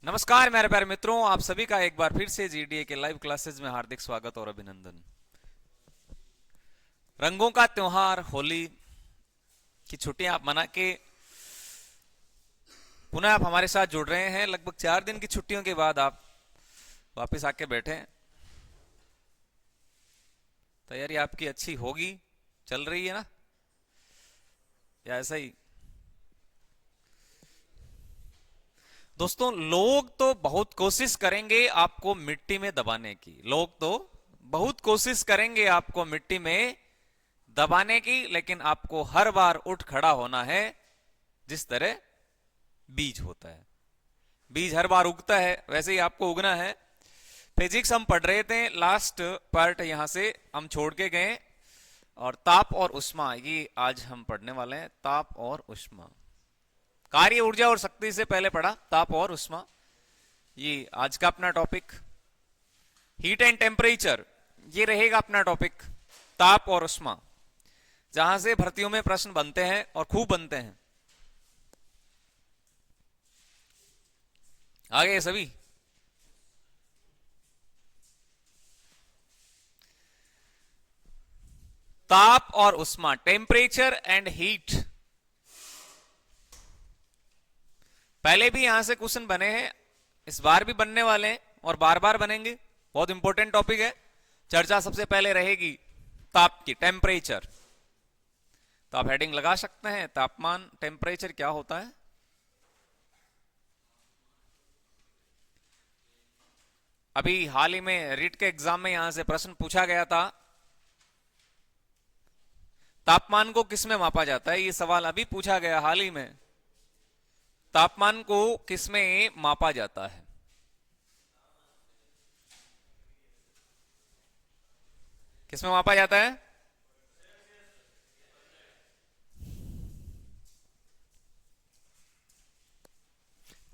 नमस्कार मेरे प्यारे मित्रों, आप सभी का एक बार फिर से जीडीए के लाइव क्लासेस में हार्दिक स्वागत और अभिनंदन। रंगों का त्योहार होली की छुट्टियां आप मना के पुनः आप हमारे साथ जुड़ रहे हैं। लगभग 4 दिन की छुट्टियों के बाद आप वापस आके बैठे हैं। तैयारी आपकी अच्छी होगी, चल रही है ना, या ऐसा ही? दोस्तों, लोग तो बहुत कोशिश करेंगे आपको मिट्टी में दबाने की। लोग तो बहुत कोशिश करेंगे आपको मिट्टी में दबाने की, लेकिन आपको हर बार उठ खड़ा होना है। जिस तरह बीज होता है, बीज हर बार उगता है, वैसे ही आपको उगना है। फिजिक्स हम पढ़ रहे थे, लास्ट पार्ट यहां से हम छोड़ के गए, और ताप और उष्मा ये आज हम पढ़ने वाले हैं। ताप और उष्मा, कार्य, ऊर्जा और शक्ति से पहले पढ़ा ताप और उष्मा, ये आज का अपना टॉपिक। हीट एंड टेम्परेचर ये रहेगा अपना टॉपिक, ताप और उष्मा, जहां से भर्तियों में प्रश्न बनते हैं और खूब बनते हैं। आगे सभी ताप और उष्मा, टेम्परेचर एंड हीट, पहले भी यहां से क्वेश्चन बने हैं, इस बार भी बनने वाले हैं और बार बार बनेंगे। बहुत इंपॉर्टेंट टॉपिक है। चर्चा सबसे पहले रहेगी ताप की, टेम्परेचर। तो आप हेडिंग लगा सकते हैं, तापमान, टेम्परेचर क्या होता है। अभी हाल ही में रीट के एग्जाम में यहां से प्रश्न पूछा गया था, तापमान को किसमें मापा जाता है। ये सवाल अभी पूछा गया हाल ही में, तापमान को किसमें मापा जाता है। किसमें मापा जाता है?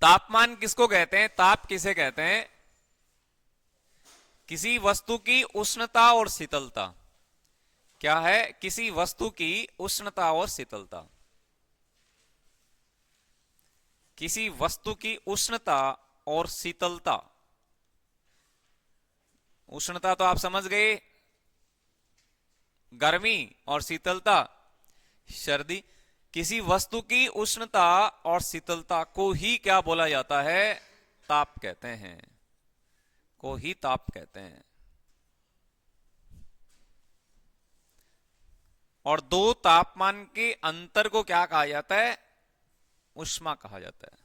तापमान किसको कहते हैं? ताप किसे कहते हैं? किसी वस्तु की उष्णता और शीतलता। क्या है? किसी वस्तु की उष्णता और शीतलता। किसी वस्तु की उष्णता और शीतलता। उष्णता तो आप समझ गए, गर्मी, और शीतलता सर्दी। किसी वस्तु की उष्णता और शीतलता को ही क्या बोला जाता है? ताप कहते हैं, को ही ताप कहते हैं। और दो तापमान के अंतर को क्या कहा जाता है? उष्मा कहा जाता है।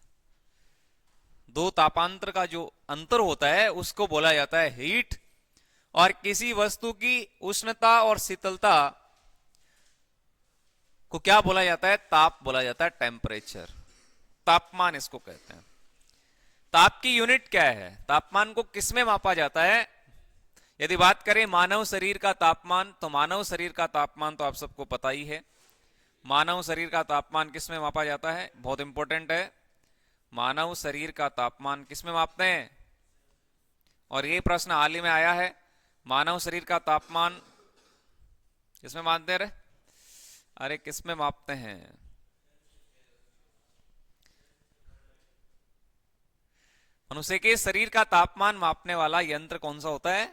दो तापांतर का जो अंतर होता है उसको बोला जाता है हीट, और किसी वस्तु की उष्णता और शीतलता को क्या बोला जाता है? ताप बोला जाता है, टेम्परेचर, तापमान इसको कहते हैं। ताप की यूनिट क्या है? तापमान को किसमें मापा जाता है? यदि बात करें मानव शरीर का तापमान, तो मानव शरीर का तापमान तो आप सबको पता ही है। मानव शरीर का तापमान किसमें मापा जाता है? बहुत इंपॉर्टेंट है। मानव शरीर का तापमान किसमें मापते हैं? और ये प्रश्न हाल ही में आया है, मानव शरीर का तापमान किसमें मापते हैं? अरे किसमें मापते हैं? मनुष्य के शरीर का तापमान मापने वाला यंत्र कौन सा होता है?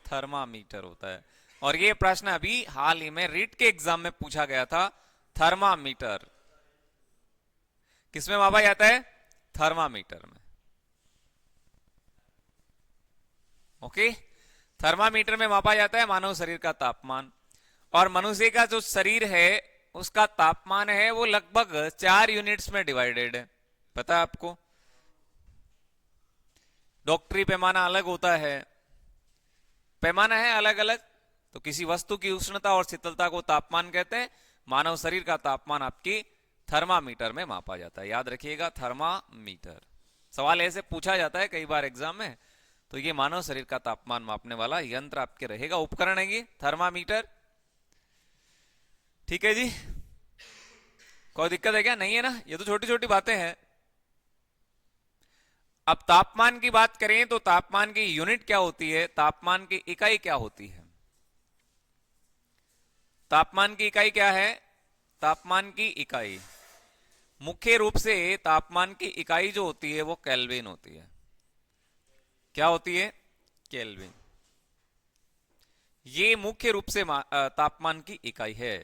थर्मामीटर होता है। और ये प्रश्न अभी हाल ही में रीट के एग्जाम में पूछा गया था। थर्मामीटर किसमें मापा जाता है? थर्मामीटर में। ओके, थर्मामीटर में मापा जाता है मानव शरीर का तापमान। और मनुष्य का जो शरीर है उसका तापमान है वो लगभग 4 यूनिट्स में डिवाइडेड है। पता है आपको? डॉक्टरी पैमाना अलग होता है, पैमाना है अलग अलग। तो किसी वस्तु की उष्णता और शीतलता को तापमान कहते हैं। मानव शरीर का तापमान आपकी थर्मामीटर में मापा जाता है, याद रखिएगा, थर्मामीटर। सवाल ऐसे पूछा जाता है कई बार एग्जाम में। तो ये मानव शरीर का तापमान मापने वाला यंत्र आपके रहेगा, उपकरण है ये थर्मामीटर। ठीक है जी, कोई दिक्कत है क्या? नहीं है ना, ये तो छोटी छोटी बातें हैं। अब तापमान की बात करें तो तापमान की यूनिट क्या होती है? तापमान की इकाई क्या होती है? तापमान की इकाई क्या है? तापमान की इकाई मुख्य रूप से, तापमान की इकाई जो होती है वो केल्विन होती है। क्या होती है? केल्विन। ये मुख्य रूप से तापमान की इकाई है।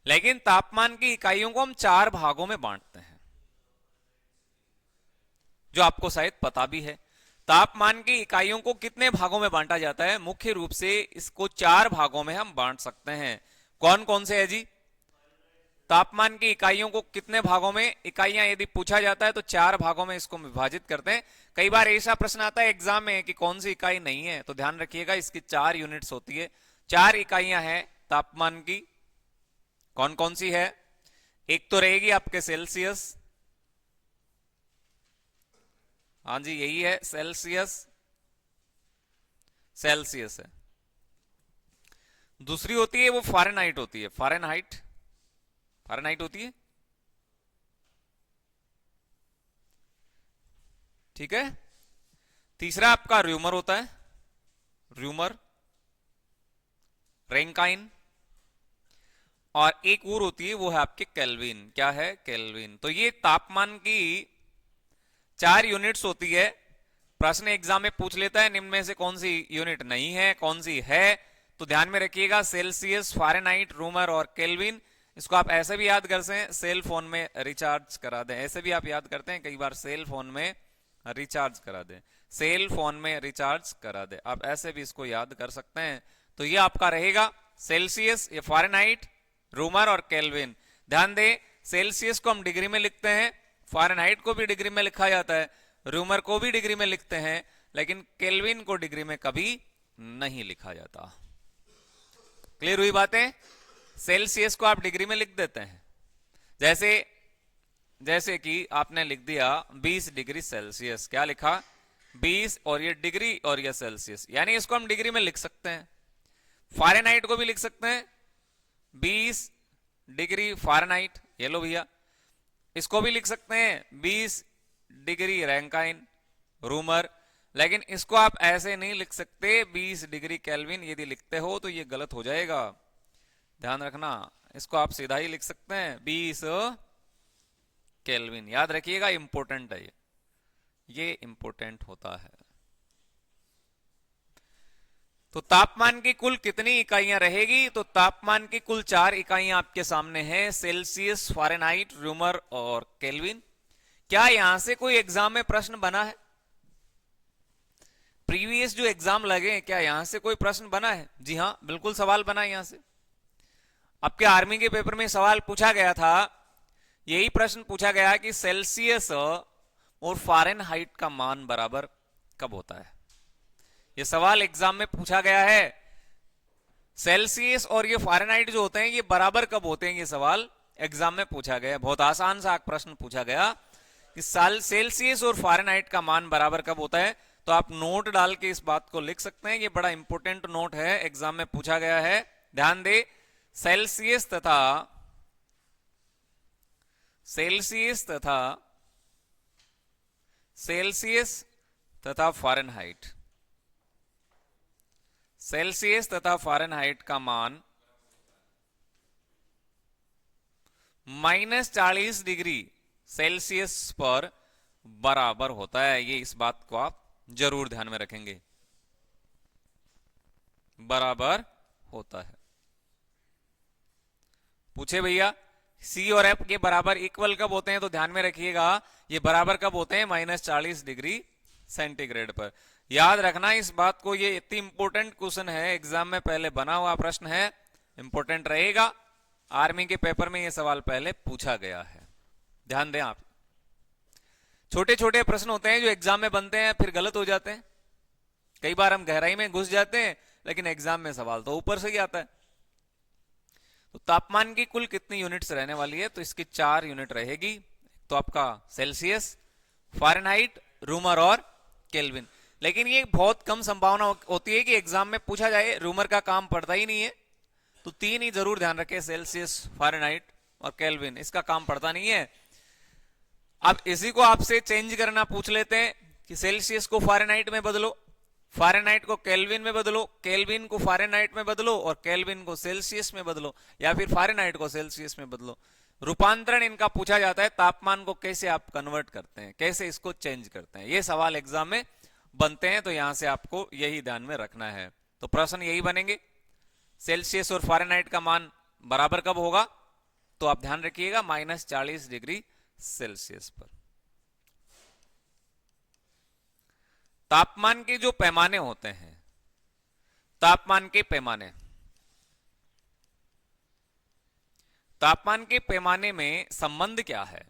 लेकिन तापमान की इकाइयों को हम 4 भागों में बांटते हैं, जो आपको शायद पता भी है। तापमान की इकाइयों को कितने भागों में बांटा जाता है? मुख्य रूप से इसको 4 भागों में हम बांट सकते हैं। कौन कौन से है जी? तापमान की इकाइयों को कितने भागों में, इकाइयां यदि पूछा जाता है तो 4 भागों में इसको विभाजित करते हैं। कई बार ऐसा प्रश्न आता है एग्जाम में कि कौन सी इकाई नहीं है, तो ध्यान रखिएगा इसकी 4 यूनिट्स होती है, 4 इकाइयां हैं तापमान की। कौन कौन सी है? एक तो रहेगी आपके सेल्सियस, हाँ जी यही है सेल्सियस, सेल्सियस है। दूसरी होती है वो फ़ारेनहाइट होती है, फ़ारेनहाइट, फ़ारेनहाइट होती है, ठीक है। तीसरा आपका र्यूमर होता है, र्यूमर, रैंकाइन, और एक और होती है वो है आपके केल्विन। क्या है? केल्विन। तो ये तापमान की 4 यूनिट्स होती है। प्रश्न एग्जाम में पूछ लेता है निम्न में से कौन सी यूनिट नहीं है, कौन सी है, तो ध्यान में रखिएगा सेल्सियस, फ़ारेनहाइट, रूमर और केल्विन। इसको आप ऐसे भी याद कर सकते हैं, सेल फोन में रिचार्ज करा दें, ऐसे भी आप याद करते हैं कई बार, सेल फोन में रिचार्ज करा दें, सेल फोन में रिचार्ज करा दें, आप ऐसे भी इसको याद कर सकते हैं। तो ये आपका रहेगा सेल्सियस, ये फ़ारेनहाइट, रूमर और केल्विन। ध्यान दें सेल्सियस को हम डिग्री में लिखते हैं, फ़ारेनहाइट को भी डिग्री में लिखा जाता है, रूमर को भी डिग्री में लिखते हैं, लेकिन केल्विन को डिग्री में कभी नहीं लिखा जाता। क्लियर हुई बातें? सेल्सियस को आप डिग्री में लिख देते हैं, जैसे जैसे कि आपने लिख दिया 20 डिग्री सेल्सियस, क्या लिखा? 20, और ये डिग्री और ये सेल्सियस, यानी इसको हम डिग्री में लिख सकते हैं। फ़ारेनहाइट को भी लिख सकते हैं 20 डिग्री फ़ारेनहाइट, ये लो भैया। इसको भी लिख सकते हैं 20 डिग्री रैंकाइन, रूमर, लेकिन इसको आप ऐसे नहीं लिख सकते 20 डिग्री केल्विन। यदि लिखते हो तो ये गलत हो जाएगा, ध्यान रखना। इसको आप सीधा ही लिख सकते हैं 20 केल्विन, याद रखिएगा, इंपॉर्टेंट है ये इंपॉर्टेंट होता है। तो तापमान की कुल कितनी इकाइयां रहेगी? तो तापमान की कुल 4 इकाइयां आपके सामने हैं, सेल्सियस, फ़ारेनहाइट, रूमर और केल्विन। क्या यहां से कोई एग्जाम में प्रश्न बना है? प्रीवियस जो एग्जाम लगे क्या यहां से कोई प्रश्न बना है? जी हां, बिल्कुल सवाल बना है यहां से। आपके आर्मी के पेपर में सवाल पूछा गया था, यही प्रश्न पूछा गया कि सेल्सियस और फ़ारेनहाइट का मान बराबर कब होता है। यह सवाल एग्जाम में पूछा गया है, सेल्सियस और ये फ़ारेनहाइट जो होते हैं ये बराबर कब होते हैं, ये सवाल एग्जाम में पूछा गया। बहुत आसान सा प्रश्न पूछा गया कि सेल्सियस और फ़ारेनहाइट का मान बराबर कब होता है। तो आप नोट डाल के इस बात को लिख सकते हैं, ये बड़ा इंपॉर्टेंट नोट है, एग्जाम में पूछा गया है। ध्यान दे, सेल्सियस तथा फ़ारेनहाइट, सेल्सियस तथा फ़ारेनहाइट का मान -40 डिग्री सेल्सियस पर बराबर होता है। ये इस बात को आप जरूर ध्यान में रखेंगे, बराबर होता है। पूछे भैया सी और एफ के बराबर इक्वल कब होते हैं, तो ध्यान में रखिएगा ये बराबर कब होते हैं, -40 डिग्री सेंटीग्रेड पर। याद रखना इस बात को, ये इतनी इंपॉर्टेंट क्वेश्चन है, एग्जाम में पहले बना हुआ प्रश्न है, इंपॉर्टेंट रहेगा। आर्मी के पेपर में ये सवाल पहले पूछा गया है, ध्यान दें आप। छोटे छोटे प्रश्न होते हैं जो एग्जाम में बनते हैं फिर गलत हो जाते हैं, कई बार हम गहराई में घुस जाते हैं लेकिन एग्जाम में सवाल तो ऊपर से ही आता है। तो तापमान की कुल कितनी यूनिट्स रहने वाली है, तो इसकी 4 यूनिट रहेगी। तो आपका सेल्सियस, फ़ारेनहाइट, रूमर और केल्विन। लेकिन ये बहुत कम संभावना होती है कि एग्जाम में पूछा जाए, रूमर का काम पड़ता ही नहीं है, तो 3 ही जरूर ध्यान रखें, सेल्सियस, फ़ारेनहाइट और केल्विन, इसका काम पड़ता नहीं है। अब इसी को आपसे चेंज करना पूछ लेते हैं कि सेल्सियस को फ़ारेनहाइट में बदलो, फ़ारेनहाइट को केल्विन में बदलो, केल्विन को फ़ारेनहाइट में बदलो और केल्विन को सेल्सियस में बदलो, या फिर फ़ारेनहाइट को सेल्सियस में बदलो। रूपांतरण इनका पूछा जाता है, तापमान को कैसे आप कन्वर्ट करते हैं, कैसे इसको चेंज करते हैं, ये सवाल एग्जाम में बनते हैं, तो यहां से आपको यही ध्यान में रखना है। तो प्रश्न यही बनेंगे, सेल्सियस और फ़ारेनहाइट का मान बराबर कब होगा, तो आप ध्यान रखिएगा -40 डिग्री सेल्सियस पर। तापमान के जो पैमाने होते हैं, तापमान के पैमाने, तापमान के पैमाने में संबंध क्या है,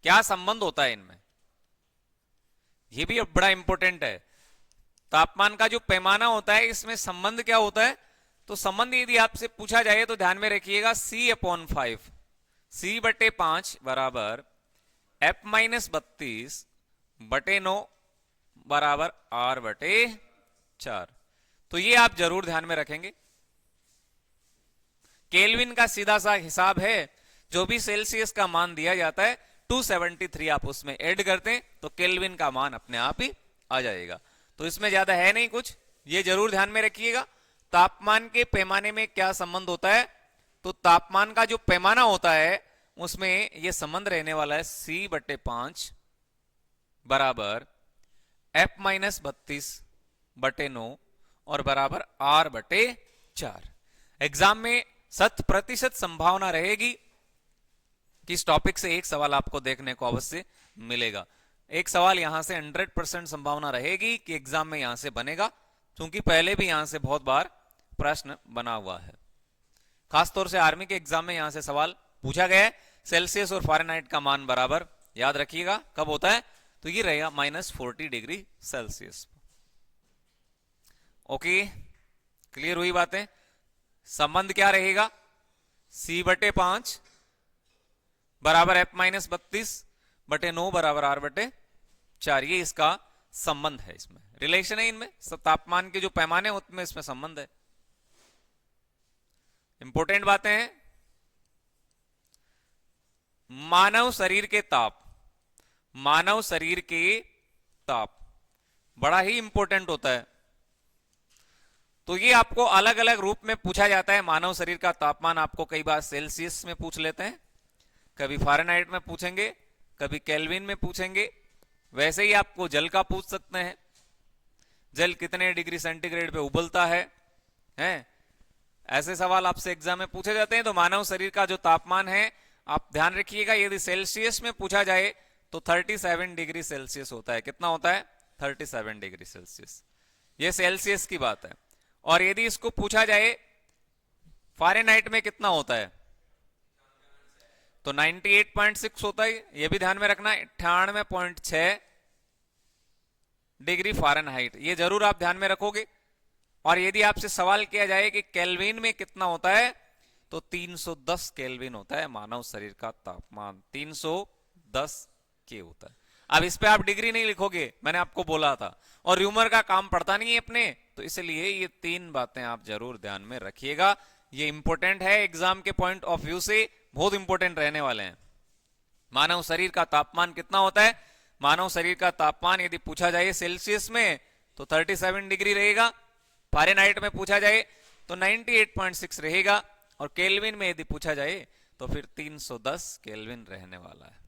क्या संबंध होता है इनमें, यह भी बड़ा इंपॉर्टेंट है। तापमान का जो पैमाना होता है इसमें संबंध क्या होता है, तो संबंध यदि आपसे पूछा जाए तो ध्यान में रखिएगा C/5, C/5 बराबर F-32/9 बराबर R/4। तो ये आप जरूर ध्यान में रखेंगे। केल्विन का सीधा सा हिसाब है, जो भी सेल्सियस का मान दिया जाता है 273 आप उसमें ऐड करते हैं तो केल्विन का मान अपने आप ही आ जाएगा। तो इसमें ज्यादा है नहीं कुछ, ये जरूर ध्यान में रखिएगा। तापमान के पैमाने में क्या संबंध होता है, तो तापमान का जो पैमाना होता है उसमें यह संबंध रहने वाला है C/5 बराबर F-32/9 और बराबर R/4। एग्जाम में 100% संभावना रहेगी कि इस टॉपिक से एक सवाल आपको देखने को अवश्य मिलेगा। एक सवाल यहां से 100% संभावना रहेगी कि एग्जाम में यहां से बनेगा, क्योंकि पहले भी यहां से बहुत बार प्रश्न बना हुआ है। खासतौर से आर्मी के एग्जाम में यहां से सवाल पूछा गया है। सेल्सियस और फ़ारेनहाइट का मान बराबर याद रखिएगा कब होता है, तो ये रहेगा -40 डिग्री सेल्सियस। ओके, क्लियर हुई बातें। संबंध क्या रहेगा, C/5 बराबर F-32/9 बराबर R/4, ये इसका संबंध है, इसमें रिलेशन है, इनमें तापमान के जो पैमाने होते हैं इसमें संबंध है। इंपॉर्टेंट बातें हैं। मानव शरीर के ताप, मानव शरीर के ताप बड़ा ही इंपॉर्टेंट होता है। तो ये आपको अलग अलग रूप में पूछा जाता है। मानव शरीर का तापमान आपको कई बार सेल्सियस में पूछ लेते हैं, कभी फ़ारेनहाइट में पूछेंगे, कभी केल्विन में पूछेंगे। वैसे ही आपको जल का पूछ सकते हैं, जल कितने डिग्री सेंटीग्रेड पे उबलता है, हैं? ऐसे सवाल आपसे एग्जाम में पूछे जाते हैं। तो मानव शरीर का जो तापमान है आप ध्यान रखिएगा, यदि सेल्सियस में पूछा जाए तो 37 डिग्री सेल्सियस होता है। कितना होता है, 37 डिग्री सेल्सियस। ये सेल्सियस की बात है। और यदि इसको पूछा जाए फ़ारेनहाइट में कितना होता है, तो 98.6 होता है। यह भी ध्यान में रखना, 98.6 डिग्री फ़ारेनहाइट, ये जरूर आप ध्यान में रखोगे। और यदि आपसे सवाल किया जाए कि केल्विन में कितना होता है, तो 310 केल्विन होता है मानव शरीर का तापमान, 310 के होता है। अब इस पे आप डिग्री नहीं लिखोगे, मैंने आपको बोला था, और र्यूमर का काम पड़ता नहीं है अपने, तो इसलिए ये 3 बातें आप जरूर ध्यान में रखिएगा। ये इंपॉर्टेंट है, एग्जाम के पॉइंट ऑफ व्यू से बहुत इंपॉर्टेंट रहने वाले हैं। मानव शरीर का तापमान कितना होता है, मानव शरीर का तापमान यदि पूछा जाए सेल्सियस में तो 37 डिग्री रहेगा, फ़ारेनहाइट में पूछा जाए तो 98.6 रहेगा, और केल्विन में यदि पूछा जाए तो फिर 310 केल्विन रहने वाला है।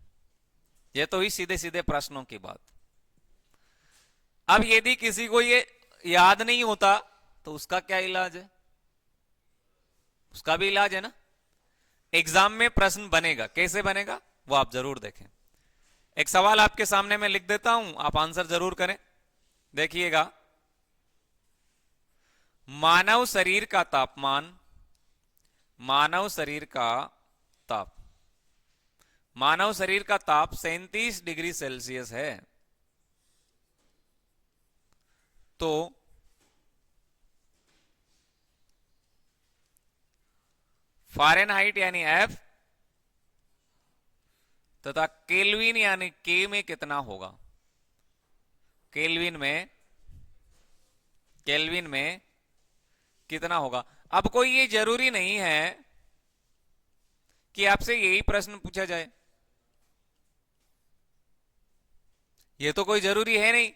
यह तो ही सीधे सीधे प्रश्नों की बात। अब यदि किसी को ये याद नहीं होता तो उसका क्या इलाज है, उसका भी इलाज है ना। एग्जाम में प्रश्न बनेगा, कैसे बनेगा वो आप जरूर देखें। एक सवाल आपके सामने मैं लिख देता हूं, आप आंसर जरूर करें। देखिएगा, मानव शरीर का तापमान, मानव शरीर का ताप, मानव शरीर का ताप 37 डिग्री सेल्सियस है, तो फ़ारेनहाइट यानी F तथा केल्विन यानी K में कितना होगा। केल्विन में कितना होगा। अब कोई ये जरूरी नहीं है कि आपसे यही प्रश्न पूछा जाए, ये तो कोई जरूरी है नहीं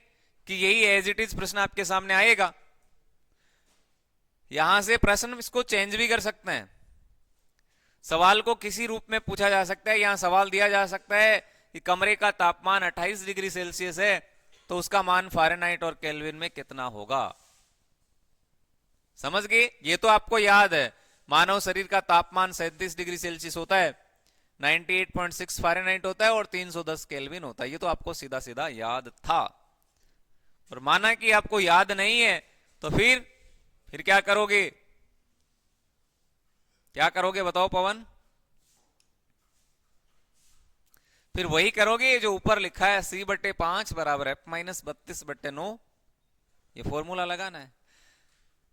कि यही एज इट इज प्रश्न आपके सामने आएगा। यहां से प्रश्न इसको चेंज भी कर सकते हैं, सवाल को किसी रूप में पूछा जा सकता है। यहां सवाल दिया जा सकता है कि कमरे का तापमान 28 डिग्री सेल्सियस है, तो उसका मान फ़ारेनहाइट और केल्विन में कितना होगा। समझ गए। ये तो आपको याद है, मानव शरीर का तापमान 37 डिग्री सेल्सियस होता है, 98.6 फ़ारेनहाइट होता है और 310 केल्विन होता है। ये तो आपको सीधा सीधा याद था। और माना कि आपको याद नहीं है तो फिर क्या करोगे, क्या करोगे बताओ पवन। फिर वही करोगे जो ऊपर लिखा है, C/5 बराबर F-32/9। ये फॉर्मूला लगाना है।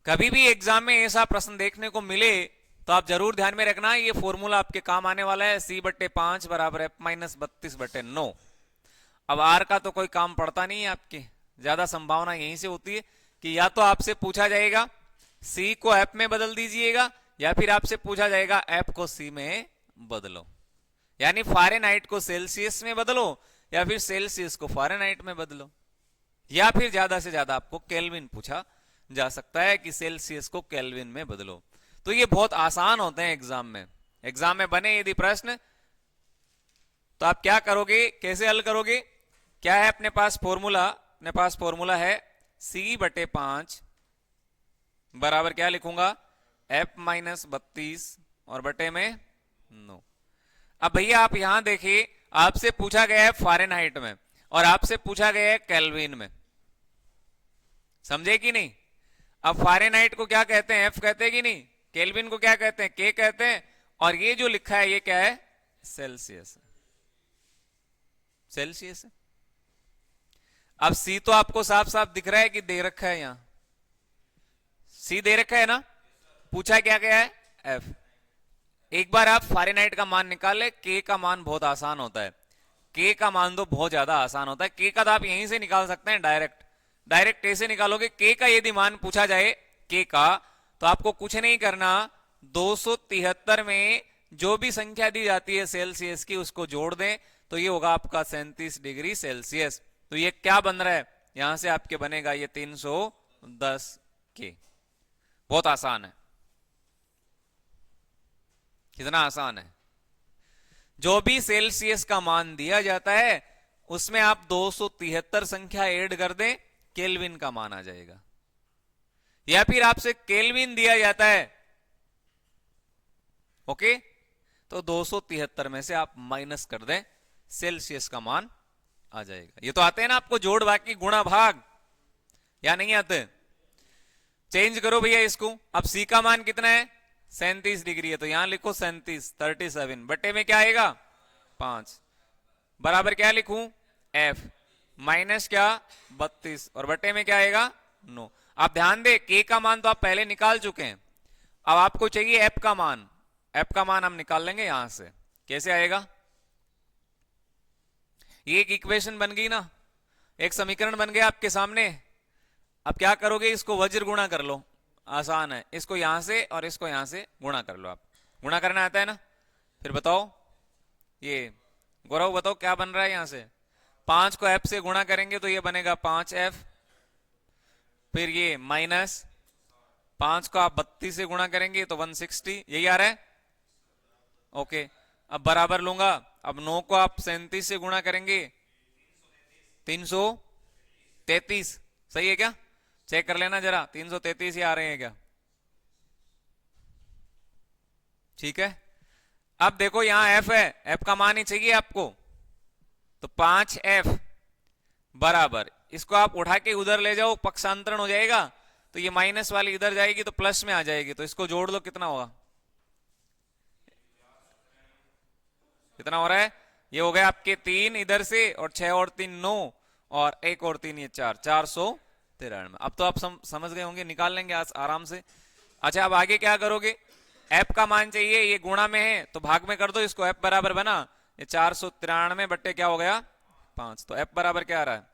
कभी भी एग्जाम में ऐसा प्रश्न देखने को मिले तो आप जरूर ध्यान में रखना, ये फॉर्मूला आपके काम आने वाला है, C/5 बराबर F-32/9। अब R का तो कोई काम पड़ता नहीं है आपके, ज्यादा संभावना यहीं से होती है कि या तो आपसे पूछा जाएगा C को F में बदल दीजिएगा, या फिर आपसे पूछा जाएगा F को C में बदलो। यानी फ़ारेनहाइट को सेल्सियस में बदलो या फिर सेल्सियस को फ़ारेनहाइट में बदलो, या फिर ज्यादा से ज्यादा आपको केल्विन पूछा जा सकता है कि सेल्सियस को केल्विन में बदलो। तो ये बहुत आसान होते हैं एग्जाम में। एग्जाम में बने यदि प्रश्न तो आप क्या करोगे, कैसे हल करोगे, क्या है अपने पास फॉर्मूला, अपने पास फॉर्मूला है C/5 बराबर क्या लिखूंगा, F-32 और बटे में 9। अब भैया आप यहां देखिए, आपसे पूछा गया है फ़ारेनहाइट में और आपसे पूछा गया है केल्विन में, समझे कि नहीं। अब फ़ारेनहाइट को क्या कहते हैं, F कहते हैं कि नहीं, केल्विन को क्या कहते हैं, K कहते हैं, और ये जो लिखा है ये क्या है, सेल्सियस। सेल्सियस। अब C तो आपको साफ साफ दिख रहा है कि दे रखा है, यहां C दे रखा है ना, पूछा क्या गया है F। एक बार आप फ़ारेनहाइट का मान निकाले, K का मान बहुत आसान होता है, K का मान तो बहुत ज्यादा आसान होता है। K का तो आप यहीं से निकाल सकते हैं, डायरेक्ट ऐसे निकालोगे। K का यदि मान पूछा जाए K का, तो आपको कुछ नहीं करना, 273 में जो भी संख्या दी जाती है सेल्सियस की उसको जोड़ दें तो ये होगा आपका 37 डिग्री सेल्सियस। तो ये क्या बन रहा है, यहां से आपके बनेगा ये 310 K। बहुत आसान है, कितना आसान है। जो भी सेल्सियस का मान दिया जाता है उसमें आप 273 संख्या ऐड कर दें, केल्विन का मान आ जाएगा। या फिर आपसे केल्विन दिया जाता है, ओके, तो 273 में से आप माइनस कर दें, सेल्सियस का मान आ जाएगा। ये तो आते हैं ना आपको जोड़ बाकी गुणा भाग, या नहीं आते। चेंज करो भैया इसको। अब C का मान कितना है, 37 डिग्री है, तो यहां लिखो 37 बटे में क्या आएगा 5 बराबर क्या लिखूं F माइनस क्या 32 और बटे में क्या आएगा 9। आप ध्यान दे, K का मान तो आप पहले निकाल चुके हैं, अब आपको चाहिए F का मान। F का मान हम निकाल लेंगे यहां से। कैसे आएगा, ये एक इक्वेशन बन गई ना, एक समीकरण बन गया आपके सामने। अब क्या करोगे, इसको वज्र गुणा कर लो, आसान है। इसको यहां से और इसको यहां से गुणा कर लो। आप गुणा करना आता है ना, फिर बताओ, ये गौरव बताओ क्या बन रहा है। यहां से 5 को F से गुणा करेंगे तो ये बनेगा 5F, फिर ये माइनस 5 को आप 32 से गुणा करेंगे तो 160, यही आ रहा है, ओके। अब बराबर लूंगा, अब 9 को आप 37 से गुणा करेंगे 333, सही है क्या, चेक कर लेना जरा, 333 ही आ रहे हैं क्या, ठीक है। अब देखो यहां F है, F का मान ही चाहिए आपको, तो 5F बराबर, इसको आप उठा के उधर ले जाओ, पक्षांतरण हो जाएगा, तो ये माइनस वाली इधर जाएगी तो प्लस में आ जाएगी, तो इसको जोड़ लो, कितना होगा, कितना हो रहा है, ये हो गया आपके 3 इधर से और 6 और 3 9 और 1 और 3 ये 493। अब तो आप समझ गए होंगे, निकाल लेंगे आज आराम से। अच्छा अब आगे क्या करोगे, F का मान चाहिए, ये गुणा में है तो भाग में कर दो इसको, F बराबर बना ये 493 बट्टे क्या हो गया 5, तो F बराबर क्या आ रहा है,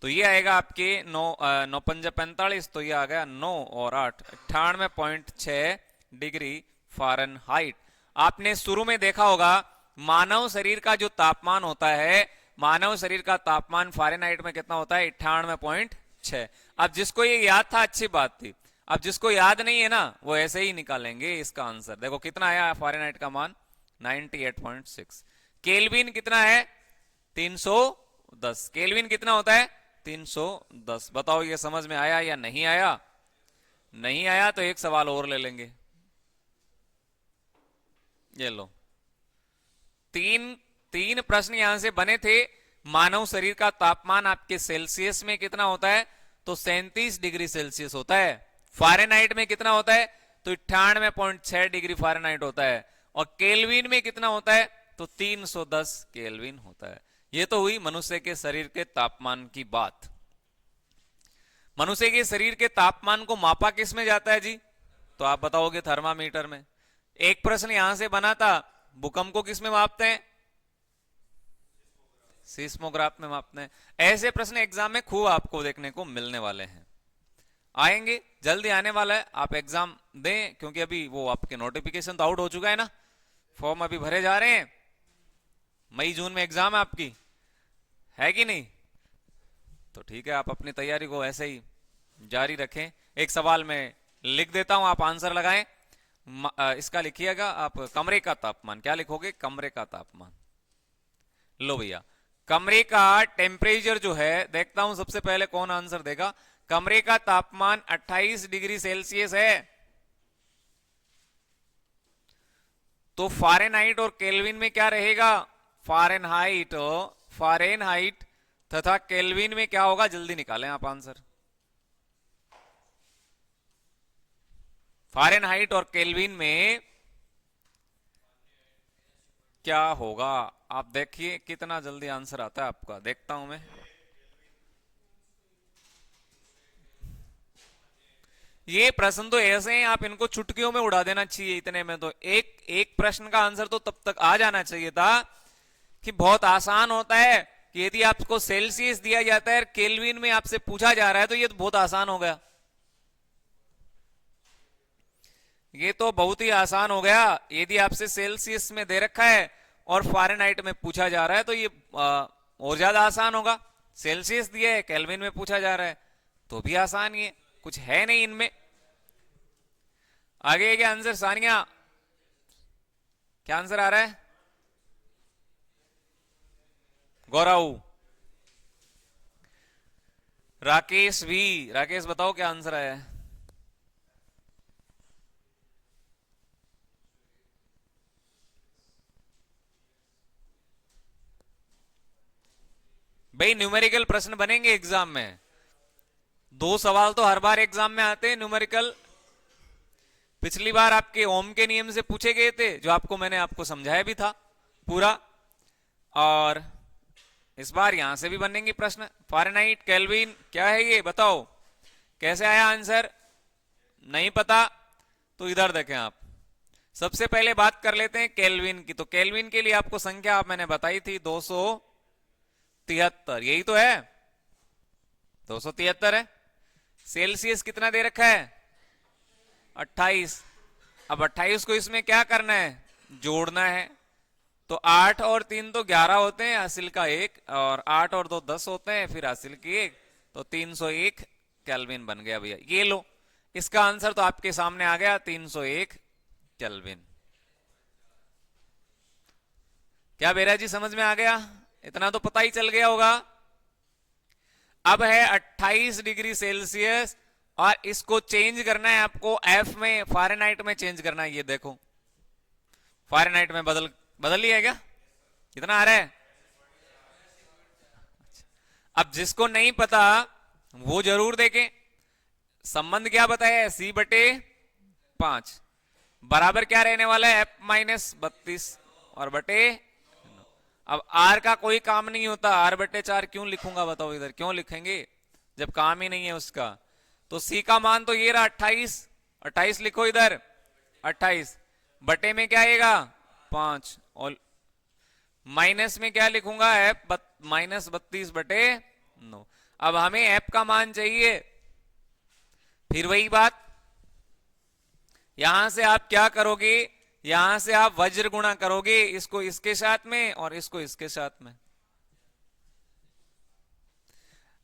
तो ये आएगा आपके 9 पंजा 45, तो ये आ गया 9 और 8 98.6 डिग्री फ़ारेनहाइट। आपने शुरू में देखा होगा मानव शरीर का जो तापमान होता है, मानव शरीर का तापमान फ़ारेनहाइट में कितना होता है 98.6। अब जिसको ये याद था अच्छी बात थी, अब जिसको याद नहीं है ना वो ऐसे ही निकालेंगे इसका आंसर। देखो कितना आया फ़ारेनहाइट का मान 98.6, केल्विन कितना है 310 310। केल्विन कितना होता है? 310। बताओ ये समझ में आया या नहीं आया? नहीं आया तो एक सवाल और ले लेंगे। ये लो, तीन तीन प्रश्न यहां से बने थे। मानव शरीर का तापमान आपके सेल्सियस में कितना होता है? तो 37 डिग्री सेल्सियस होता है। फारेनहाइट में कितना होता है? तो 98.6 डिग्री फारेनहाइट होता है। और केल्विन में कितना होता है? तो 310 केल्विन होता है। यह तो हुई मनुष्य के शरीर के तापमान की बात। मनुष्य के शरीर के तापमान को मापा किस में जाता है जी? तो आप बताओगे थर्मामीटर में। एक प्रश्न यहां से बना था, भूकंप को किस में मापते हैं? सिस्मोग्राफ में मापते हैं। ऐसे प्रश्न एग्जाम में खूब आपको देखने को मिलने वाले हैं, आएंगे, जल्दी आने वाला है। आप एग्जाम दें, क्योंकि अभी वो आपके नोटिफिकेशन तो आउट हो चुका है ना, फॉर्म अभी भरे जा रहे हैं। मई जून में एग्जाम है आपकी, है कि नहीं? तो ठीक है, आप अपनी तैयारी को ऐसे ही जारी रखें। एक सवाल में लिख देता हूं, आप आंसर लगाएं। इसका लिखिएगा आप, कमरे का तापमान। क्या लिखोगे? कमरे का तापमान। लो भैया, कमरे का टेम्परेचर जो है, देखता हूं सबसे पहले कौन आंसर देगा। कमरे का तापमान 28 डिग्री सेल्सियस है। तो फारेनहाइट और केल्विन में क्या रहेगा? फारेनहाइट तथा केल्विन में क्या होगा? जल्दी निकालें आप आंसर। फारेनहाइट और केल्विन में क्या होगा? आप देखिए कितना जल्दी आंसर आता है आपका, देखता हूं मैं। ये प्रश्न तो ऐसे हैं, आप इनको चुटकियों में उड़ा देना चाहिए। इतने में तो एक एक प्रश्न का आंसर तो तब तक आ जाना चाहिए था कि बहुत आसान होता है कि यदि आपको सेल्सियस दिया जाता है, केल्विन में आपसे पूछा जा रहा है, तो ये तो बहुत आसान हो गया। ये तो बहुत ही आसान हो गया। यदि आपसे सेल्सियस में दे रखा है और फारेनहाइट में पूछा जा रहा है, तो ये और ज्यादा आसान होगा। सेल्सियस दिया है, केल्विन में पूछा जा रहा है, तो भी आसान ही है, कुछ है नहीं इनमें। आगे क्या आंसर? सानिया, क्या आंसर आ रहा है? गौरव, राकेश भी। राकेश बताओ क्या आंसर आया है? भाई न्यूमेरिकल प्रश्न बनेंगे एग्जाम में। 2 सवाल तो हर बार एग्जाम में आते हैं न्यूमेरिकल। पिछली बार आपके ओम के नियम से पूछे गए थे, जो आपको मैंने आपको समझाया भी था पूरा। और इस बार यहां से भी बनेंगे प्रश्न। फारेनहाइट, केल्विन, क्या है ये बताओ? कैसे आया आंसर? नहीं पता तो इधर देखें आप। सबसे पहले बात कर लेते हैं केल्विन की। तो केल्विन के लिए आपको संख्या मैंने बताई थी 273, यही तो है, 273 है। सेल्सियस कितना दे रखा है? 28। अब 28 को इसमें क्या करना है? जोड़ना है। तो 8 और 3 तो 11 होते हैं, हासिल का 1, और 8 और 2 10 होते हैं, फिर हासिल की 1, तो 301 केल्विन बन गया भैया। ये लो, इसका आंसर तो आपके सामने आ गया, 301 केल्विन। क्या बेरा जी समझ में आ गया? इतना तो पता ही चल गया होगा। अब है 28 डिग्री सेल्सियस, और इसको चेंज करना है आपको एफ में, फारेनहाइट में चेंज करना है। ये देखो, फारेनहाइट में बदल लिया है क्या? कितना आ रहा है? अब जिसको नहीं पता वो जरूर देखें। संबंध क्या बताया है? C/5 बराबर क्या रहने वाला है? F-32 और बटे। अब R का कोई काम नहीं होता, R/4 क्यों लिखूंगा बताओ? इधर क्यों लिखेंगे जब काम ही नहीं है उसका? तो C का मान तो ये रहा 28, 28 लिखो इधर, 28 बटे में क्या आएगा? 5, और माइनस में क्या लिखूंगा? F-32/9। अब हमें F का मान चाहिए। फिर वही बात, यहां से आप क्या करोगे? यहां से आप वज्र गुणा करोगे, इसको इसके साथ में और इसको इसके साथ में।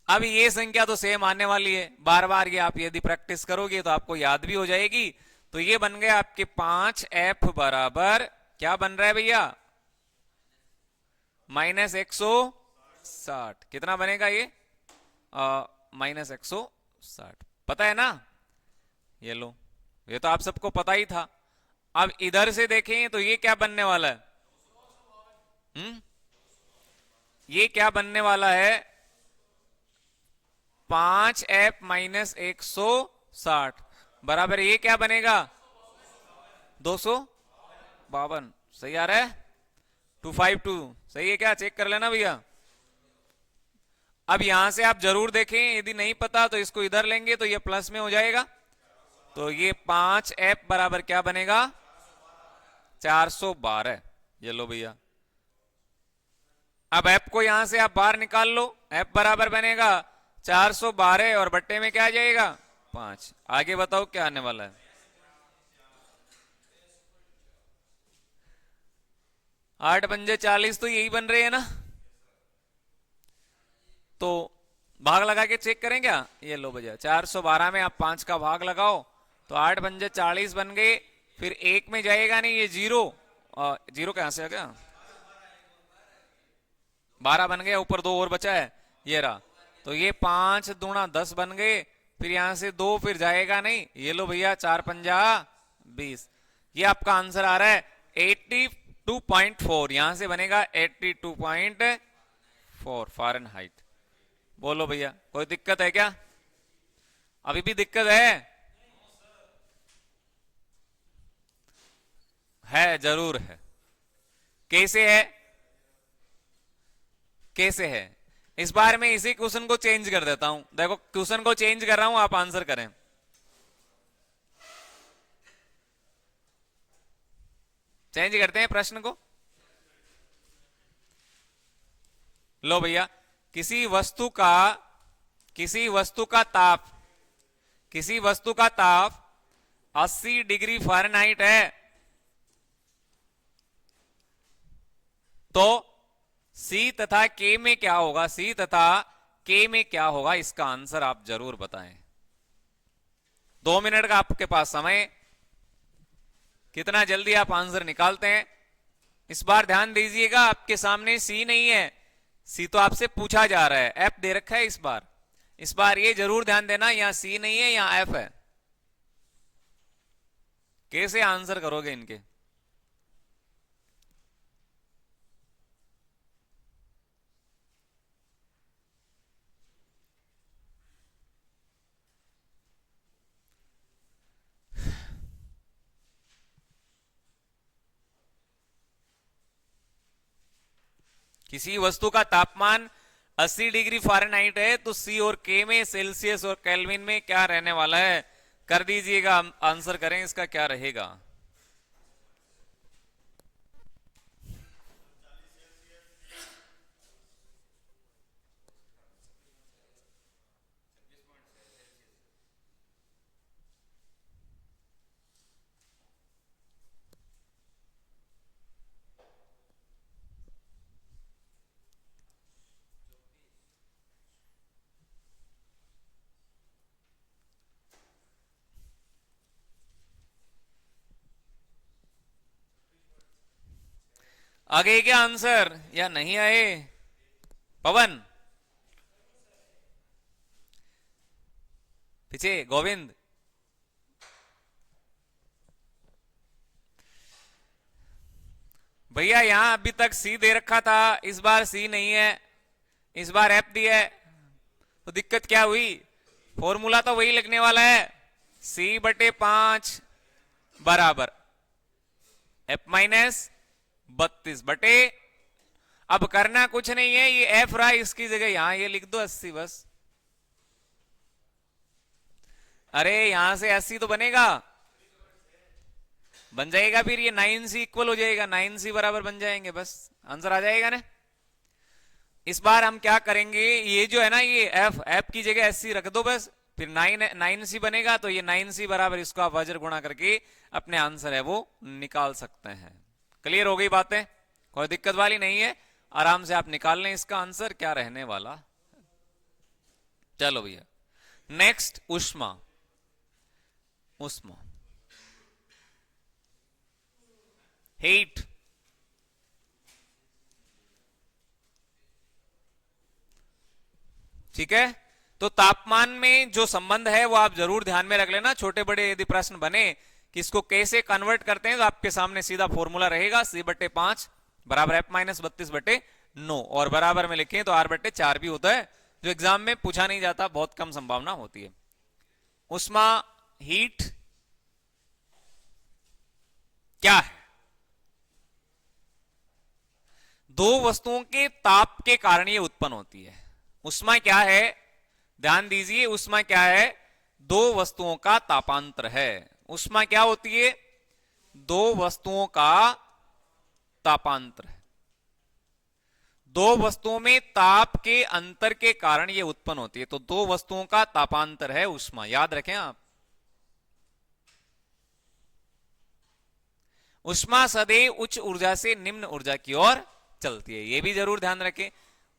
अब ये संख्या तो सेम आने वाली है, बार बार ये आप यदि प्रैक्टिस करोगे तो आपको याद भी हो जाएगी। तो ये बन गया आपके 5F बराबर क्या बन रहा है भैया? -160 60 कितना बनेगा ये? -160 पता है ना? ये लो, ये तो आप सबको पता ही था। अब इधर से देखें तो ये क्या बनने वाला है? ये क्या बनने वाला है? 5f-160 बराबर ये क्या बनेगा? 252। सही आ रहा है? 252 सही है क्या? चेक कर लेना भैया। अब यहां से आप जरूर देखें, यदि नहीं पता तो इसको इधर लेंगे तो ये प्लस में हो जाएगा। तो ये 5f बराबर क्या बनेगा? 412। ये लो भैया। अब f को यहां से आप बाहर निकाल लो। f बराबर बनेगा 412 और बट्टे में क्या आ जाएगा? 5। आगे बताओ क्या आने वाला है? 8 पंजे 40 तो यही बन रहे हैं ना? तो भाग लगा के चेक करें क्या? ये लो भैया, 412 में आप 5 का भाग लगाओ तो 8 पंजे 40 बन गए। फिर एक में जाएगा नहीं, ये जीरो। जीरो कहां से आ गया? 12 बन गया, ऊपर 2 और बचा है, ये रहा। तो ये 5 दूना 10 बन गए। फिर यहां से 2 फिर जाएगा नहीं। ये लो भैया, 4 पंजा 20। ये आपका आंसर आ रहा है 82.4। यहां से बनेगा 82.4 फ़ारेनहाइट। बोलो भैया, कोई दिक्कत है क्या? अभी भी दिक्कत है जरूर है। कैसे है? कैसे है? इस बार मैं इसी क्वेश्चन को चेंज कर देता हूं। देखो, क्वेश्चन को चेंज कर रहा हूं, आप आंसर करें। चेंज करते हैं प्रश्न को। लो भैया, किसी वस्तु का किसी वस्तु का ताप किसी वस्तु का ताप 80 डिग्री फ़ारेनहाइट है, तो सी तथा के में क्या होगा? सी तथा के में क्या होगा? इसका आंसर आप जरूर बताएं। 2 मिनट का आपके पास समय। कितना जल्दी आप आंसर निकालते हैं? इस बार ध्यान दीजिएगा, आपके सामने सी नहीं है। सी तो आपसे पूछा जा रहा है, एफ दे रखा है इस बार ये जरूर ध्यान देना, यहां सी नहीं है, यहां एफ है। कैसे आंसर करोगे इनके? किसी वस्तु का तापमान 80 डिग्री फ़ारेनहाइट है, तो सी और के में, सेल्सियस और केल्विन में क्या रहने वाला है? कर दीजिएगा, आंसर करें इसका क्या रहेगा। आ गए क्या आंसर या नहीं आए? पवन पीछे, गोविंद। भैया यहां अभी तक सी दे रखा था, इस बार सी नहीं है, इस बार एफ दिया है। तो दिक्कत क्या हुई? फॉर्मूला तो वही लगने वाला है, C/5 बराबर F-32 अब करना कुछ नहीं है, ये एफ रहा, इसकी जगह यहां ये लिख दो 80 बस। अरे यहां से 80 तो बनेगा, बन जाएगा, फिर ये 9C इक्वल हो जाएगा, 9C बराबर बन जाएंगे, बस आंसर आ जाएगा ना। इस बार हम क्या करेंगे, ये जो है ना, ये एफ की जगह 80 रख दो बस। फिर 9C बनेगा, तो ये 9C बराबर, इसको आप वज्र गुणा करके अपने आंसर है वो निकाल सकते हैं। क्लियर हो गई बातें? कोई दिक्कत वाली नहीं है, आराम से आप निकाल लें इसका आंसर क्या रहने वाला। चलो भैया, नेक्स्ट उष्मा। उष्मा, हीट। ठीक है, तो तापमान में जो संबंध है वो आप जरूर ध्यान में रख लेना। छोटे बड़े यदि प्रश्न बने कि इसको कैसे कन्वर्ट करते हैं तो आपके सामने सीधा फॉर्मूला रहेगा, C/5 बराबर F-32/9, और बराबर में लिखें तो R/4 भी होता है, जो एग्जाम में पूछा नहीं जाता, बहुत कम संभावना होती है। उष्मा हीट क्या है? दो वस्तुओं के ताप के कारण ये उत्पन्न होती है। उष्मा क्या है? ध्यान दीजिए, उष्मा क्या है? दो वस्तुओं का तापांतर है। उष्मा क्या होती है? दो वस्तुओं का तापांतर है। दो वस्तुओं में ताप के अंतर के कारण यह उत्पन्न होती है, तो दो वस्तुओं का तापांतर है उष्मा, याद रखें आप। उष्मा सदैव उच्च ऊर्जा से निम्न ऊर्जा की ओर चलती है, यह भी जरूर ध्यान रखें।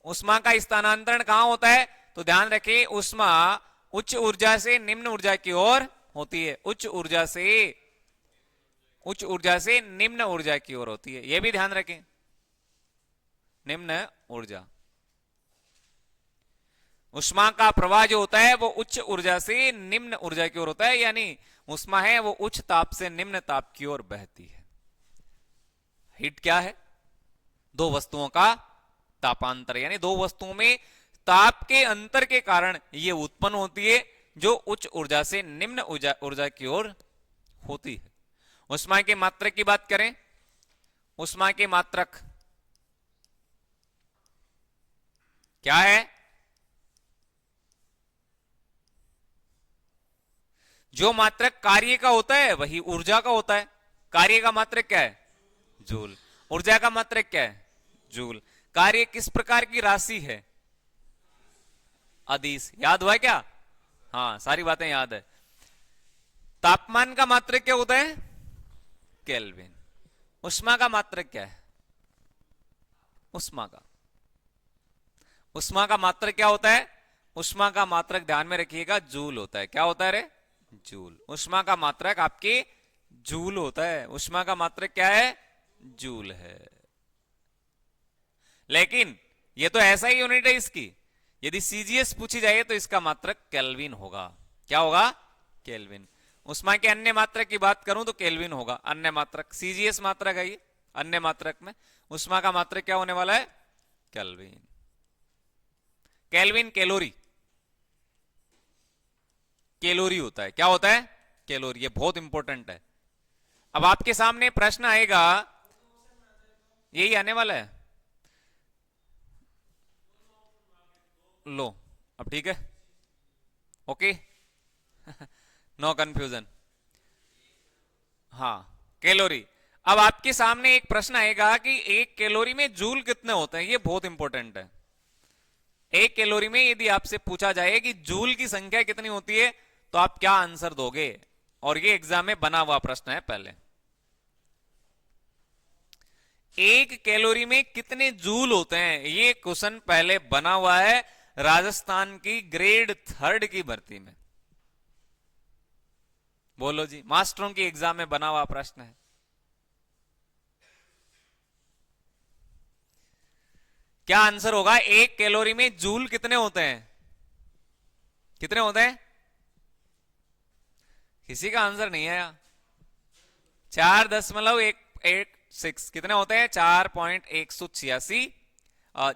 उष्मा का स्थानांतरण कहां होता है? तो ध्यान रखें, उष्मा उच्च ऊर्जा से निम्न ऊर्जा की ओर होती है, उच्च ऊर्जा से निम्न ऊर्जा की ओर होती है, यह भी ध्यान रखें, निम्न ऊर्जा। उष्मा का प्रवाह जो होता है वो उच्च ऊर्जा से निम्न ऊर्जा की ओर होता है, यानी उष्मा है वो उच्च ताप से निम्न ताप की ओर बहती है। हीट क्या है? दो वस्तुओं का तापांतर, यानी दो वस्तुओं में ताप के अंतर के कारण यह उत्पन्न होती है, जो उच्च ऊर्जा से निम्न ऊर्जा की ओर होती है। उष्मा के मात्रक की बात करें, उष्मा के मात्रक क्या है? जो मात्रक कार्य का होता है वही ऊर्जा का होता है। कार्य का मात्रक क्या है? जूल। ऊर्जा का मात्रक क्या है? जूल। कार्य किस प्रकार की राशि है? अदिश। याद हुआ क्या? हाँ, सारी बातें याद है। तापमान का मात्रक क्या होता है? केल्विन। उष्मा का मात्रक क्या है? उष्मा का मात्रक क्या होता है? उष्मा का मात्रक ध्यान में रखिएगा, जूल होता है। क्या होता है रे? जूल। उष्मा का मात्रक आपके जूल होता है। उष्मा का मात्रक क्या है? जूल है। लेकिन ये तो ऐसा ही यूनिट है इसकी, यदि सीजीएस पूछी जाए तो इसका मात्रक केल्विन होगा। क्या होगा? केल्विन। उष्मा के अन्य मात्रक की बात करूं तो केल्विन होगा, अन्य मात्रक। सीजीएस मात्रक है ये, अन्य मात्रक में उष्मा का मात्रक क्या होने वाला है? केल्विन। केल्विन कैलोरी, कैलोरी होता है। क्या होता है? कैलोरी। ये बहुत इंपॉर्टेंट है। अब आपके सामने प्रश्न आएगा, यही आने वाला है। लो, अब ठीक है, ओके, नो कंफ्यूजन। हाँ, कैलोरी। अब आपके सामने एक प्रश्न आएगा कि एक कैलोरी में जूल कितने होते हैं? ये बहुत इंपॉर्टेंट है। एक कैलोरी में यदि आपसे पूछा जाए कि जूल की संख्या कितनी होती है तो आप क्या आंसर दोगे? और ये एग्जाम में बना हुआ प्रश्न है। पहले, एक कैलोरी में कितने जूल होते हैं, ये क्वेश्चन पहले बना हुआ है राजस्थान की ग्रेड 3 की भर्ती में। बोलो जी, मास्टरों की एग्जाम में बना हुआ प्रश्न है। क्या आंसर होगा? एक कैलोरी में जूल कितने होते हैं? कितने होते हैं? किसी का आंसर नहीं आया। 4.186 कितने होते हैं? 4.186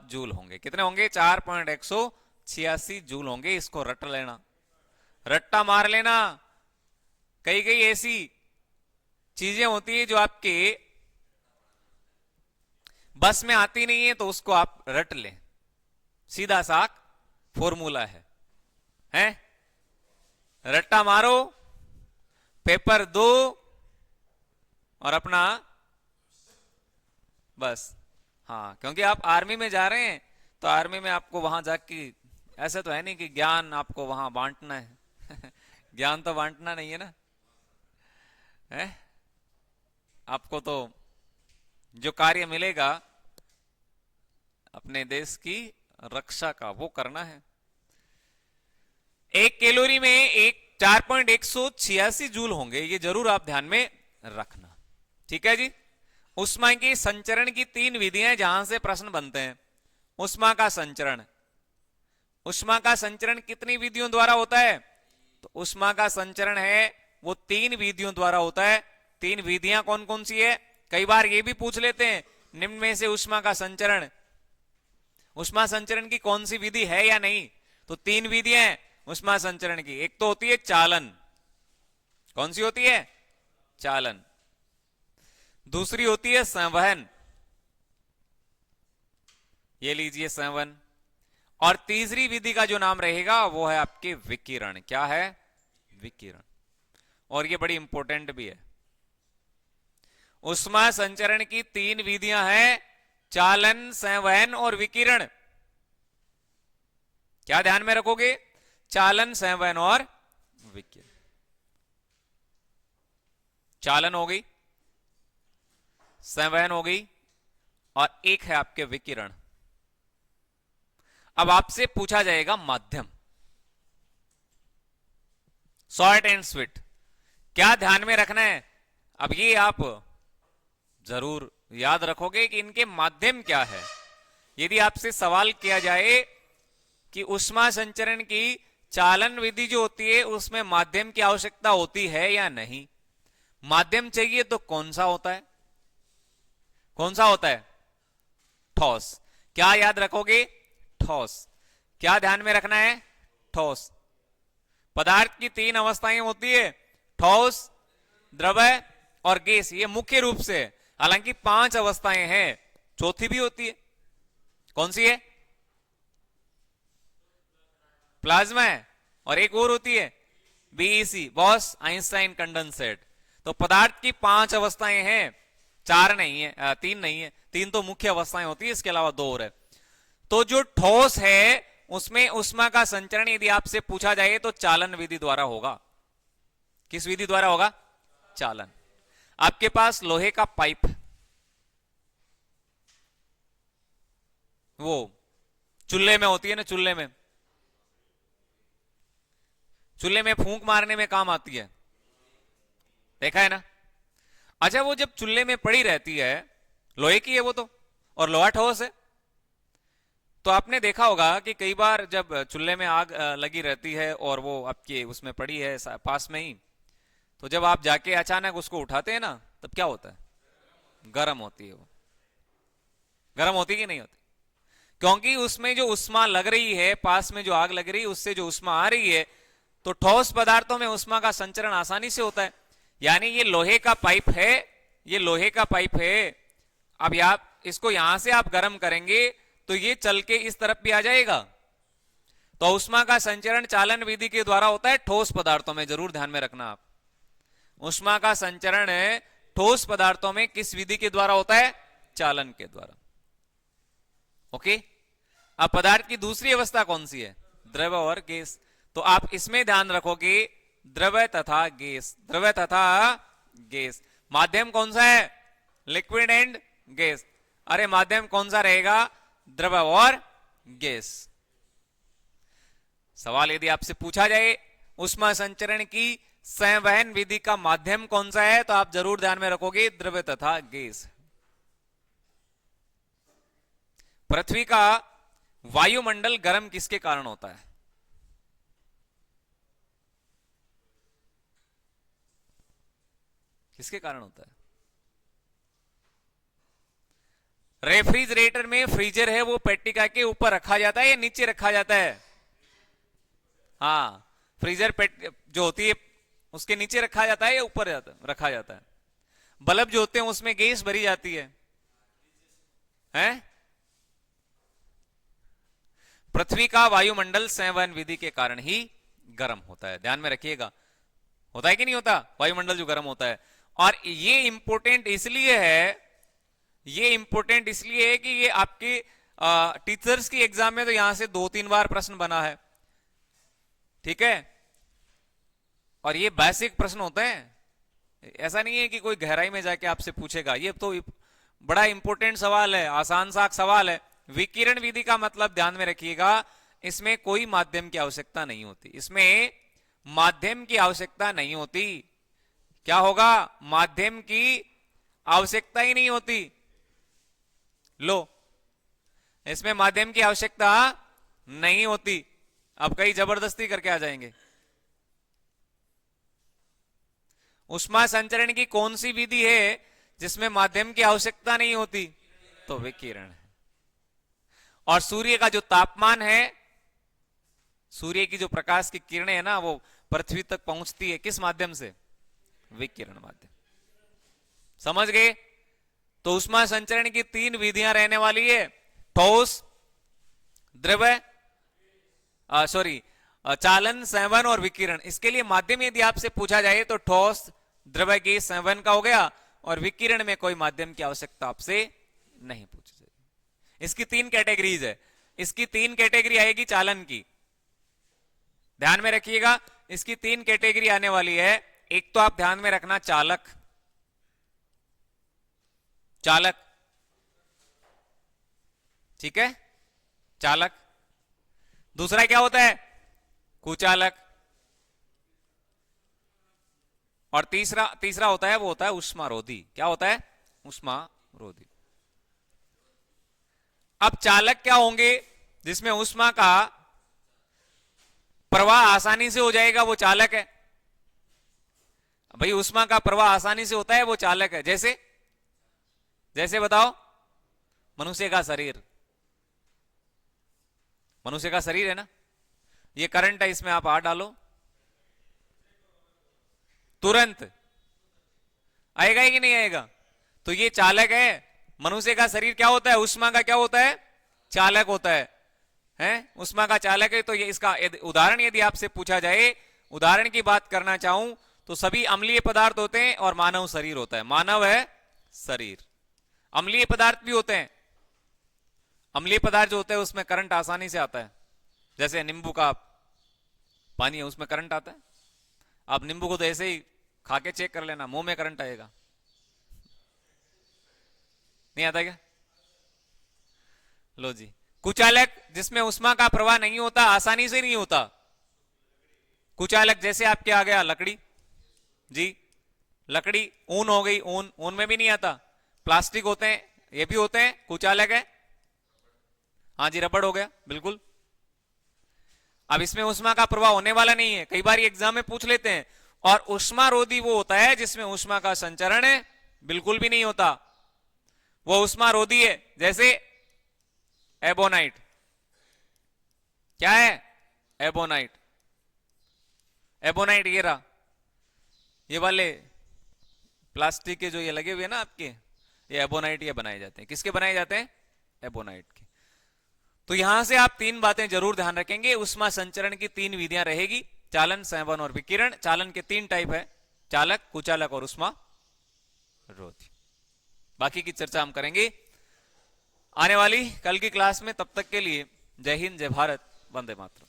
जूल होंगे। कितने होंगे? 4.186 जूल होंगे। इसको रट लेना, रट्टा मार लेना। कई कई ऐसी चीजें होती है जो आपके बस में आती नहीं है, तो उसको आप रट लें। सीधा साक फॉर्मूला है? रट्टा मारो, पेपर दो और अपना बस। हाँ, क्योंकि आप आर्मी में जा रहे हैं तो आर्मी में आपको वहां जाके, ऐसे तो है नहीं कि ज्ञान आपको वहां बांटना है ज्ञान तो बांटना नहीं है ना, है? आपको तो जो कार्य मिलेगा अपने देश की रक्षा का, वो करना है। एक कैलोरी में एक 4.186 जूल होंगे, ये जरूर आप ध्यान में रखना। ठीक है जी। उष्मा की संचरण की 3 विधियां जहां से प्रश्न बनते हैं। उष्मा का संचरण, ऊष्मा का संचरण कितनी विधियों द्वारा होता है? तो ऊष्मा का संचरण है वो 3 विधियों द्वारा होता है। 3 विधियां कौन कौन सी है? कई बार ये भी पूछ लेते हैं, निम्न में से ऊष्मा संचरण की कौन सी विधि है या नहीं? तो 3 विधियां हैं ऊष्मा संचरण की। एक तो होती है चालन। कौन सी होती है? चालन। दूसरी होती है संवहन, ये लीजिए संवहन। और तीसरी विधि का जो नाम रहेगा वो है आपके विकिरण। क्या है? विकिरण। और ये बड़ी इंपॉर्टेंट भी है। ऊष्मा संचरण की 3 विधियां हैं, चालन, संवहन और विकिरण। क्या ध्यान में रखोगे? चालन, संवहन और विकिरण। चालन हो गई, संवहन हो गई, और एक है आपके विकिरण। अब आपसे पूछा जाएगा माध्यम, शॉर्ट एंड स्वीट। क्या ध्यान में रखना है? अब ये आप जरूर याद रखोगे कि इनके माध्यम क्या है। यदि आपसे सवाल किया जाए कि ऊष्मा संचरण की चालन विधि जो होती है उसमें माध्यम की आवश्यकता होती है या नहीं, माध्यम चाहिए तो कौन सा होता है? कौन सा होता है? ठोस। क्या याद रखोगे? ठोस। क्या ध्यान में रखना है? ठोस। पदार्थ की 3 अवस्थाएं होती है, ठोस, द्रव्य और गैस। ये मुख्य रूप से, हालांकि 5 अवस्थाएं हैं, चौथी भी होती है। कौन सी है? प्लाज्मा है, और एक और होती है बीईसी, बॉस आइंस्टाइन कंडेंसेट। तो पदार्थ की 5 अवस्थाएं हैं, 4 नहीं है, 3 नहीं है, 3 तो मुख्य अवस्थाएं होती है, इसके अलावा 2 और है। तो जो ठोस है उसमें ऊष्मा का संचरण यदि आपसे पूछा जाए तो चालन विधि द्वारा होगा। किस विधि द्वारा होगा? चालन। आपके पास लोहे का पाइप, वो चूल्हे में होती है ना, चूल्हे में फूंक मारने में काम आती है, देखा है ना? अच्छा, वो जब चूल्हे में पड़ी रहती है, लोहे की है वो तो, और लोहा ठोस है, तो आपने देखा होगा कि कई बार जब चूल्हे में आग लगी रहती है और वो आपके उसमें पड़ी है पास में ही, तो जब आप जाके अचानक उसको उठाते हैं ना, तब क्या होता है? गर्म होती है वो। गर्म होती कि नहीं होती? क्योंकि उसमें जो ऊष्मा लग रही है, पास में जो आग लग रही है, उससे जो ऊष्मा आ रही है, तो ठोस पदार्थों में ऊष्मा का संचरण आसानी से होता है। यानी ये लोहे का पाइप है, ये लोहे का पाइप है। अब आप इसको यहां से आप गर्म करेंगे तो ये चल के इस तरफ भी आ जाएगा। तो ऊष्मा का संचरण चालन विधि के द्वारा होता है ठोस पदार्थों में, जरूर ध्यान में रखना आप। ऊष्मा का संचरण ठोस पदार्थों में किस विधि के द्वारा होता है? चालन के द्वारा। ओके। अब पदार्थ की दूसरी अवस्था कौन सी है? द्रव्य और गैस। तो आप इसमें ध्यान रखोगे, द्रव्य तथा गैस, द्रव्य तथा गैस। माध्यम कौन सा है? Liquid and gas. अरे माध्यम कौन सा रहेगा? द्रव्य और गैस। सवाल यदि आपसे पूछा जाए ऊष्मा संचरण की संवहन विधि का माध्यम कौन सा है, तो आप जरूर ध्यान में रखोगे द्रव्य तथा गैस। पृथ्वी का वायुमंडल गर्म किसके कारण होता है? किसके कारण होता है? रेफ्रिजरेटर में फ्रीजर है, वो पेट्टिका के ऊपर रखा जाता है या नीचे रखा जाता है? हाँ, फ्रीजर जो होती है उसके नीचे रखा जाता है या ऊपर रखा जाता है? बल्ब जो होते हैं उसमें गैस भरी जाती है, हैं? पृथ्वी का वायुमंडल संवहन विधि के कारण ही गर्म होता है, ध्यान में रखिएगा। होता है कि नहीं होता? वायुमंडल जो गर्म होता है। और ये इंपॉर्टेंट इसलिए है, ये इंपॉर्टेंट इसलिए है कि ये आपके टीचर्स की एग्जाम में तो यहां से 2-3 बार प्रश्न बना है, ठीक है? और ये बेसिक प्रश्न होते हैं, ऐसा नहीं है कि कोई गहराई में जाके आपसे पूछेगा। ये तो बड़ा इंपॉर्टेंट सवाल है, आसान सा सवाल है। विकिरण विधि का मतलब ध्यान में रखिएगा, इसमें कोई माध्यम की आवश्यकता नहीं होती, इसमें माध्यम की आवश्यकता नहीं होती। क्या होगा? माध्यम की आवश्यकता ही नहीं होती। लो, इसमें माध्यम की आवश्यकता नहीं होती। अब कई जबरदस्ती करके आ जाएंगे। उष्मा संचरण की कौन सी विधि है जिसमें माध्यम की आवश्यकता नहीं होती? तो विकिरण है। और सूर्य का जो तापमान है, सूर्य की जो प्रकाश की किरणें है ना, वो पृथ्वी तक पहुंचती है किस माध्यम से? विकिरण माध्यम। समझ गए? तो उष्मा संचरण की तीन विधियां रहने वाली है, ठोस, द्रव, सॉरी चालन, संवहन और विकिरण। इसके लिए माध्यम यदि आपसे पूछा जाए तो ठोस, द्रव, गैस, संवहन का हो गया, और विकिरण में कोई माध्यम की आवश्यकता आपसे नहीं पूछी जाएगी। इसकी तीन कैटेगरीज है। इसकी तीन कैटेगरी आएगी चालन की, ध्यान में रखिएगा। इसकी तीन कैटेगरी आने वाली है। एक तो आप ध्यान में रखना चालक, चालक, ठीक है, चालक। दूसरा क्या होता है? कुचालक। और तीसरा होता है, वो होता है उष्मारोधी। क्या होता है? उष्मारोधी। अब चालक क्या होंगे? जिसमें उष्मा का प्रवाह आसानी से हो जाएगा, वो चालक है। भाई उष्मा का प्रवाह आसानी से होता है, वो चालक है। जैसे जैसे बताओ, मनुष्य का शरीर, मनुष्य का शरीर है ना, ये करंट है, इसमें आप हाथ डालो, तुरंत आएगा कि नहीं आएगा? तो ये चालक है। मनुष्य का शरीर क्या होता है? उष्मा का क्या होता है? चालक होता है। हैं? उष्मा का चालक है। तो ये इसका उदाहरण यदि आपसे पूछा जाए, उदाहरण की बात करना चाहूं तो सभी अम्लीय पदार्थ होते हैं और मानव शरीर होता है। मानव है शरीर। अम्लीय पदार्थ भी होते हैं। अम्लीय पदार्थ जो होते हैं उसमें करंट आसानी से आता है। जैसे नींबू का पानी है, उसमें करंट आता है। आप नींबू को तो ऐसे ही खा के चेक कर लेना, मुंह में करंट आएगा, नहीं आता क्या? लो जी। कुचालक, जिसमें उष्मा का प्रवाह नहीं होता, आसानी से नहीं होता, कुचालक। जैसे आपके आ गया लकड़ी जी, लकड़ी, ऊन हो गई, ऊन, ऊन में भी नहीं आता। प्लास्टिक होते हैं, ये भी होते हैं, कुचालक है। हाँ जी, रबड़ हो गया, बिल्कुल। अब इसमें उष्मा का प्रवाह होने वाला नहीं है, कई बार एग्जाम में पूछ लेते हैं। और उष्मारोधी वो होता है जिसमें उष्मा का संचरण बिल्कुल भी नहीं होता, वो उष्मारोधी है। जैसे एबोनाइट, क्या है? एबोनाइट। एबोनाइट ये रहा, ये वाले प्लास्टिक के जो ये लगे हुए हैं ना आपके, ये एबोनाइट ये बनाए जाते हैं। किसके बनाए जाते हैं? एबोनाइट के। तो यहां से आप तीन बातें जरूर ध्यान रखेंगे। उष्मा संचरण की तीन विधियां रहेगी, चालन, संवहन और विकिरण। चालन के तीन टाइप है, चालक, कुचालक और उष्मा रोधी। बाकी की चर्चा हम करेंगे आने वाली कल की क्लास में। तब तक के लिए जय हिंद, जय भारत, वंदे मातरम।